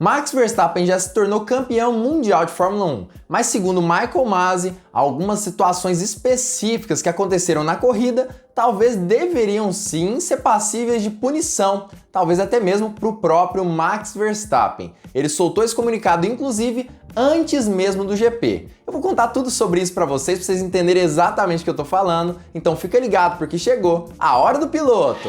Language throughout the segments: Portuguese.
Max Verstappen já se tornou campeão mundial de Fórmula 1, mas segundo Michael Masi, algumas situações específicas que aconteceram na corrida talvez deveriam sim ser passíveis de punição, talvez até mesmo para o próprio Max Verstappen. Ele soltou esse comunicado, inclusive, antes mesmo do GP. Eu vou contar tudo sobre isso para vocês entenderem exatamente o que eu tô falando, então fica ligado porque chegou a hora do piloto!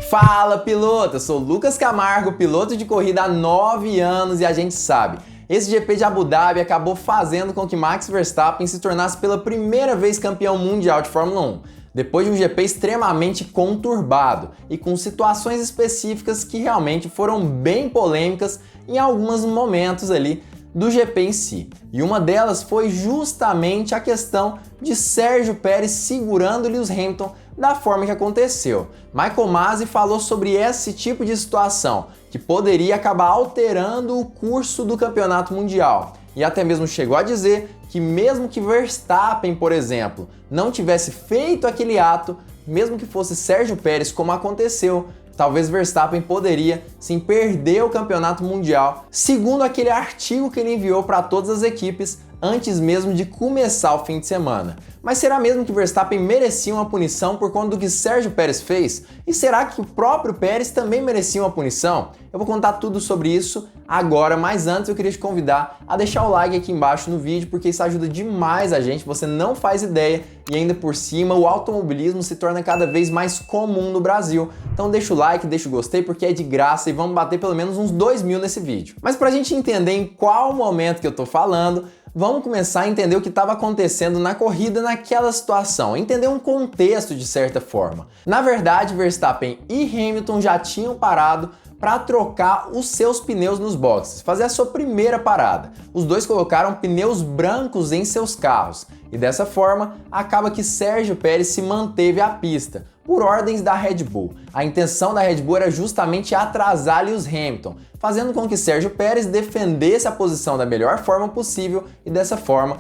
Fala piloto, eu sou Lucas Camargo, piloto de corrida há 9 anos e a gente sabe, esse GP de Abu Dhabi acabou fazendo com que Max Verstappen se tornasse pela primeira vez campeão mundial de Fórmula 1, depois de um GP extremamente conturbado e com situações específicas que realmente foram bem polêmicas em alguns momentos ali do GP em si. E uma delas foi justamente a questão de Sérgio Pérez segurando Lewis Hamilton da forma que aconteceu. Michael Masi falou sobre esse tipo de situação, que poderia acabar alterando o curso do campeonato mundial. E até mesmo chegou a dizer que mesmo que Verstappen, por exemplo, não tivesse feito aquele ato, mesmo que fosse Sérgio Pérez como aconteceu, talvez Verstappen poderia sim perder o campeonato mundial, segundo aquele artigo que ele enviou para todas as equipes antes mesmo de começar o fim de semana. Mas será mesmo que Verstappen merecia uma punição por conta do que Sérgio Pérez fez? E será que o próprio Pérez também merecia uma punição? Eu vou contar tudo sobre isso agora, mas antes eu queria te convidar a deixar o like aqui embaixo no vídeo, porque isso ajuda demais a gente, você não faz ideia, e ainda por cima o automobilismo se torna cada vez mais comum no Brasil. Então deixa o like, deixa o gostei, porque é de graça e vamos bater pelo menos uns 2.000 nesse vídeo. Mas pra gente entender em qual momento que eu tô falando, vamos começar a entender o que estava acontecendo na corrida naquela situação, entender um contexto de certa forma. Na verdade, Verstappen e Hamilton já tinham parado para trocar os seus pneus nos boxes, fazer a sua primeira parada. Os dois colocaram pneus brancos em seus carros e dessa forma acaba que Sérgio Pérez se manteve à pista, por ordens da Red Bull. A intenção da Red Bull era justamente atrasar Lewis Hamilton, fazendo com que Sérgio Pérez defendesse a posição da melhor forma possível e dessa forma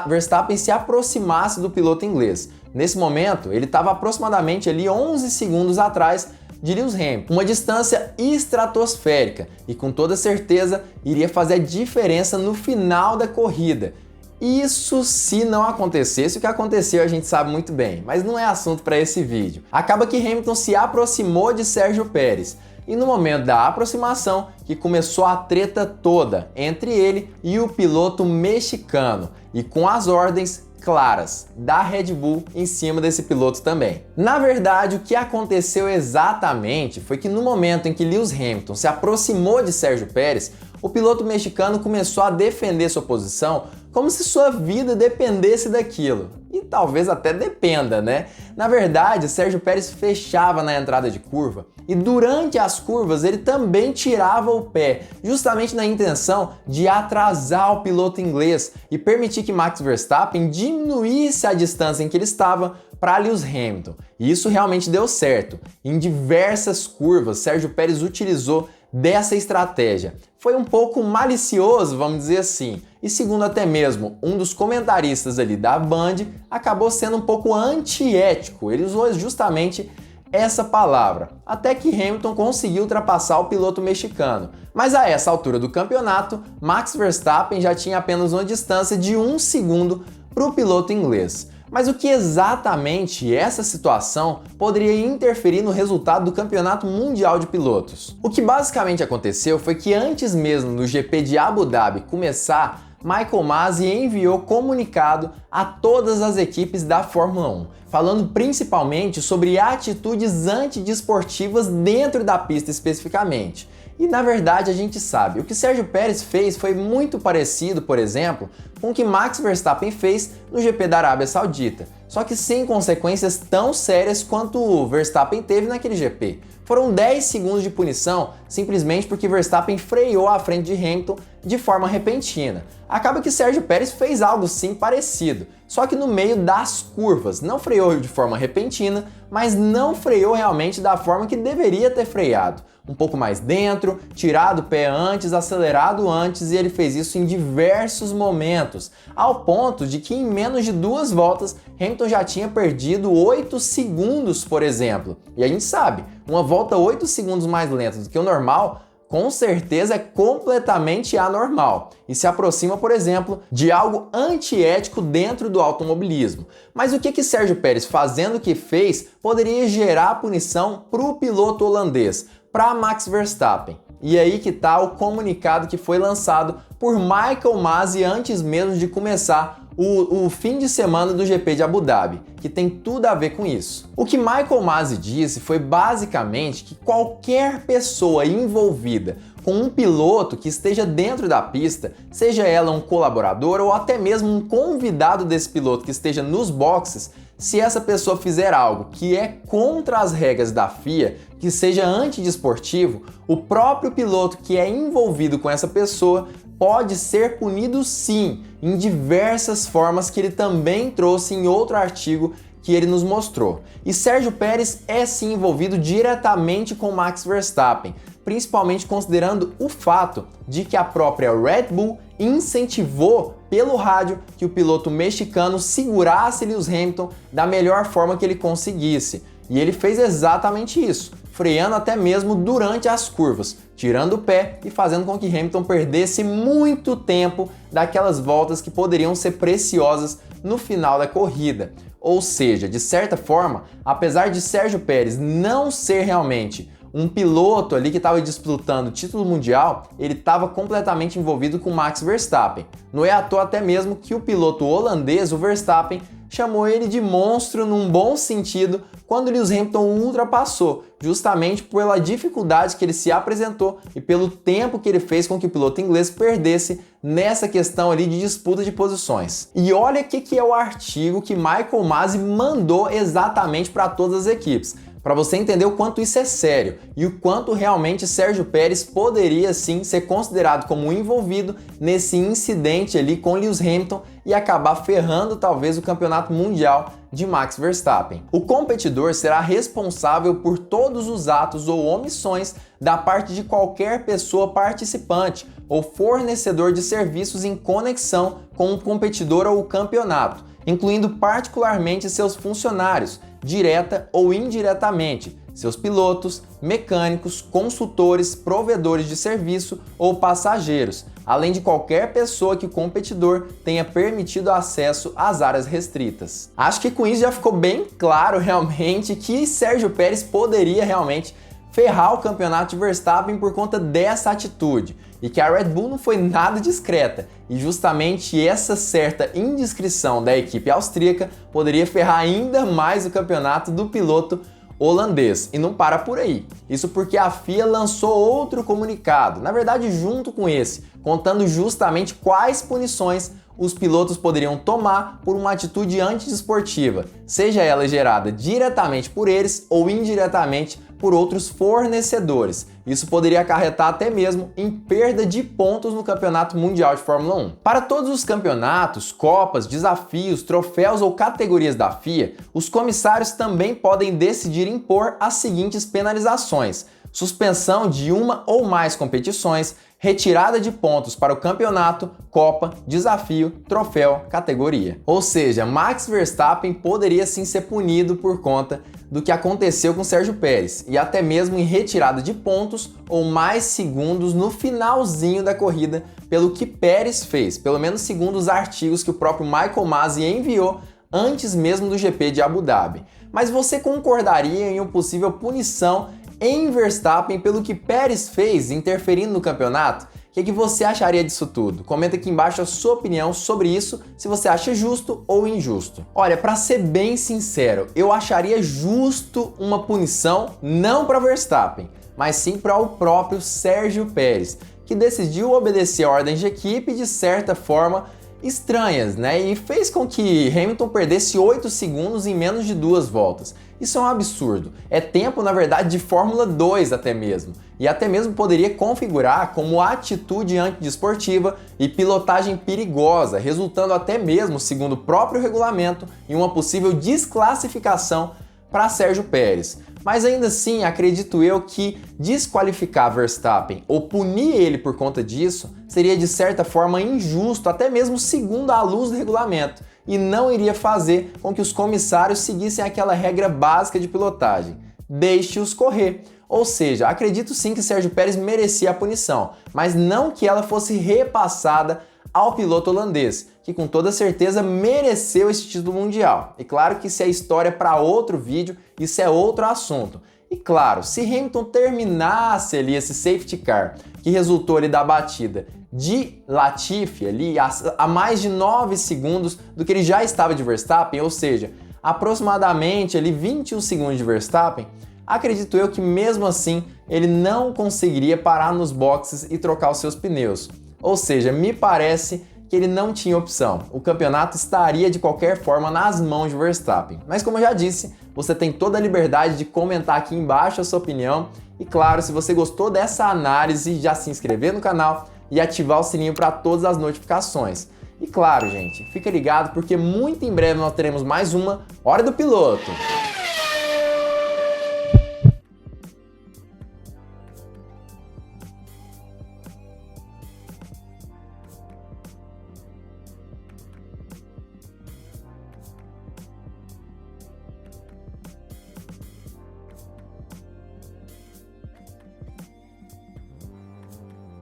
Verstappen se aproximasse do piloto inglês. Nesse momento, ele estava aproximadamente ali 11 segundos atrás de Lewis Hamilton, uma distância estratosférica e com toda certeza iria fazer a diferença no final da corrida. Isso se não acontecesse, o que aconteceu a gente sabe muito bem, mas não é assunto para esse vídeo. Acaba que Hamilton se aproximou de Sérgio Pérez e no momento da aproximação que começou a treta toda entre ele e o piloto mexicano e com as ordens claras da Red Bull em cima desse piloto também. Na verdade, o que aconteceu exatamente foi que no momento em que Lewis Hamilton se aproximou de Sérgio Pérez, o piloto mexicano começou a defender sua posição como se sua vida dependesse daquilo. E talvez até dependa, né? Na verdade, Sérgio Pérez fechava na entrada de curva e durante as curvas ele também tirava o pé, justamente na intenção de atrasar o piloto inglês e permitir que Max Verstappen diminuísse a distância em que ele estava para Lewis Hamilton. E isso realmente deu certo. Em diversas curvas, Sérgio Pérez utilizou dessa estratégia. Foi um pouco malicioso, vamos dizer assim, e segundo até mesmo um dos comentaristas ali da Band, acabou sendo um pouco antiético. Ele usou justamente essa palavra, até que Hamilton conseguiu ultrapassar o piloto mexicano. Mas a essa altura do campeonato, Max Verstappen já tinha apenas uma distância de 1 segundo para o piloto inglês. Mas o que exatamente essa situação poderia interferir no resultado do Campeonato Mundial de Pilotos? O que basicamente aconteceu foi que antes mesmo do GP de Abu Dhabi começar, Michael Masi enviou comunicado a todas as equipes da Fórmula 1, falando principalmente sobre atitudes antidesportivas dentro da pista especificamente. E na verdade a gente sabe, o que Sérgio Pérez fez foi muito parecido, por exemplo, com o que Max Verstappen fez no GP da Arábia Saudita, só que sem consequências tão sérias quanto o Verstappen teve naquele GP. Foram 10 segundos de punição simplesmente porque Verstappen freou à frente de Hamilton de forma repentina. Acaba que Sérgio Pérez fez algo sim parecido, só que no meio das curvas. Não freou de forma repentina, mas não freou realmente da forma que deveria ter freado. Um pouco mais dentro, tirado o pé antes, acelerado antes, e ele fez isso em diversos momentos, ao ponto de que em menos de 2 voltas Hamilton já tinha perdido 8 segundos, por exemplo. E a gente sabe, uma volta 8 segundos mais lenta do que o normal com certeza é completamente anormal e se aproxima, por exemplo, de algo antiético dentro do automobilismo. Mas o que Sérgio Pérez, fazendo o que fez, poderia gerar punição para o piloto holandês, para Max Verstappen? E aí que está o comunicado que foi lançado por Michael Masi antes mesmo de começar o fim de semana do GP de Abu Dhabi, que tem tudo a ver com isso. O que Michael Masi disse foi basicamente que qualquer pessoa envolvida com um piloto que esteja dentro da pista, seja ela um colaborador ou até mesmo um convidado desse piloto que esteja nos boxes, se essa pessoa fizer algo que é contra as regras da FIA, que seja antidesportivo, o próprio piloto que é envolvido com essa pessoa pode ser punido sim, em diversas formas que ele também trouxe em outro artigo que ele nos mostrou. E Sérgio Pérez é sim envolvido diretamente com Max Verstappen, principalmente considerando o fato de que a própria Red Bull incentivou pelo rádio que o piloto mexicano segurasse Lewis Hamilton da melhor forma que ele conseguisse. E ele fez exatamente isso, freando até mesmo durante as curvas, tirando o pé e fazendo com que Hamilton perdesse muito tempo daquelas voltas que poderiam ser preciosas no final da corrida. Ou seja, de certa forma, apesar de Sérgio Pérez não ser realmente um piloto ali que estava disputando o título mundial, ele estava completamente envolvido com Max Verstappen. Não é à toa até mesmo que o piloto holandês, o Verstappen, chamou ele de monstro num bom sentido quando Lewis Hamilton o ultrapassou, justamente pela dificuldade que ele se apresentou e pelo tempo que ele fez com que o piloto inglês perdesse nessa questão ali de disputa de posições. E olha o que é o artigo que Michael Masi mandou exatamente para todas as equipes, para você entender o quanto isso é sério e o quanto realmente Sérgio Pérez poderia sim ser considerado como envolvido nesse incidente ali com Lewis Hamilton e acabar ferrando talvez o campeonato mundial de Max Verstappen. O competidor será responsável por todos os atos ou omissões da parte de qualquer pessoa participante ou fornecedor de serviços em conexão com o competidor ou o campeonato, incluindo particularmente seus funcionários, direta ou indiretamente, seus pilotos, mecânicos, consultores, provedores de serviço ou passageiros, além de qualquer pessoa que o competidor tenha permitido acesso às áreas restritas. Acho que com isso já ficou bem claro realmente que Sérgio Pérez poderia realmente ferrar o campeonato de Verstappen por conta dessa atitude e que a Red Bull não foi nada discreta e justamente essa certa indiscrição da equipe austríaca poderia ferrar ainda mais o campeonato do piloto holandês. E não para por aí. Isso porque a FIA lançou outro comunicado, na verdade junto com esse, contando justamente quais punições os pilotos poderiam tomar por uma atitude antidesportiva, seja ela gerada diretamente por eles ou indiretamente por outros fornecedores. Isso poderia acarretar até mesmo em perda de pontos no Campeonato Mundial de Fórmula 1. Para todos os campeonatos, copas, desafios, troféus ou categorias da FIA, os comissários também podem decidir impor as seguintes penalizações: suspensão de uma ou mais competições, retirada de pontos para o campeonato, copa, desafio, troféu, categoria. Ou seja, Max Verstappen poderia sim ser punido por conta do que aconteceu com Sérgio Pérez e até mesmo em retirada de pontos ou mais segundos no finalzinho da corrida pelo que Pérez fez, pelo menos segundo os artigos que o próprio Michael Masi enviou antes mesmo do GP de Abu Dhabi. Mas você concordaria em uma possível punição em Verstappen pelo que Pérez fez interferindo no campeonato? O que você acharia disso tudo? Comenta aqui embaixo a sua opinião sobre isso, se você acha justo ou injusto. Olha, para ser bem sincero, eu acharia justo uma punição não para Verstappen, mas sim para o próprio Sérgio Pérez, que decidiu obedecer ordens de equipe de certa forma estranhas, né? E fez com que Hamilton perdesse 8 segundos em menos de 2 voltas. Isso é um absurdo. É tempo, na verdade, de Fórmula 2 até mesmo. E até mesmo poderia configurar como atitude antidesportiva e pilotagem perigosa, resultando até mesmo, segundo o próprio regulamento, em uma possível desclassificação para Sérgio Pérez. Mas ainda assim, acredito eu que desqualificar Verstappen ou punir ele por conta disso seria de certa forma injusto, até mesmo segundo a luz do regulamento, e não iria fazer com que os comissários seguissem aquela regra básica de pilotagem: deixe-os correr. Ou seja, acredito sim que Sérgio Pérez merecia a punição, mas não que ela fosse repassada ao piloto holandês, que com toda certeza mereceu esse título mundial. E claro que isso é história para outro vídeo, isso é outro assunto. E claro, se Hamilton terminasse ali esse safety car, que resultou ali da batida de Latifi ali a mais de 9 segundos do que ele já estava de Verstappen, ou seja, aproximadamente ali 21 segundos de Verstappen, acredito eu que mesmo assim ele não conseguiria parar nos boxes e trocar os seus pneus. Ou seja, me parece que ele não tinha opção. O campeonato estaria de qualquer forma nas mãos de Verstappen. Mas como eu já disse, você tem toda a liberdade de comentar aqui embaixo a sua opinião. E claro, se você gostou dessa análise, já se inscrever no canal e ativar o sininho para todas as notificações. E claro, gente, fica ligado porque muito em breve nós teremos mais uma Hora do Piloto.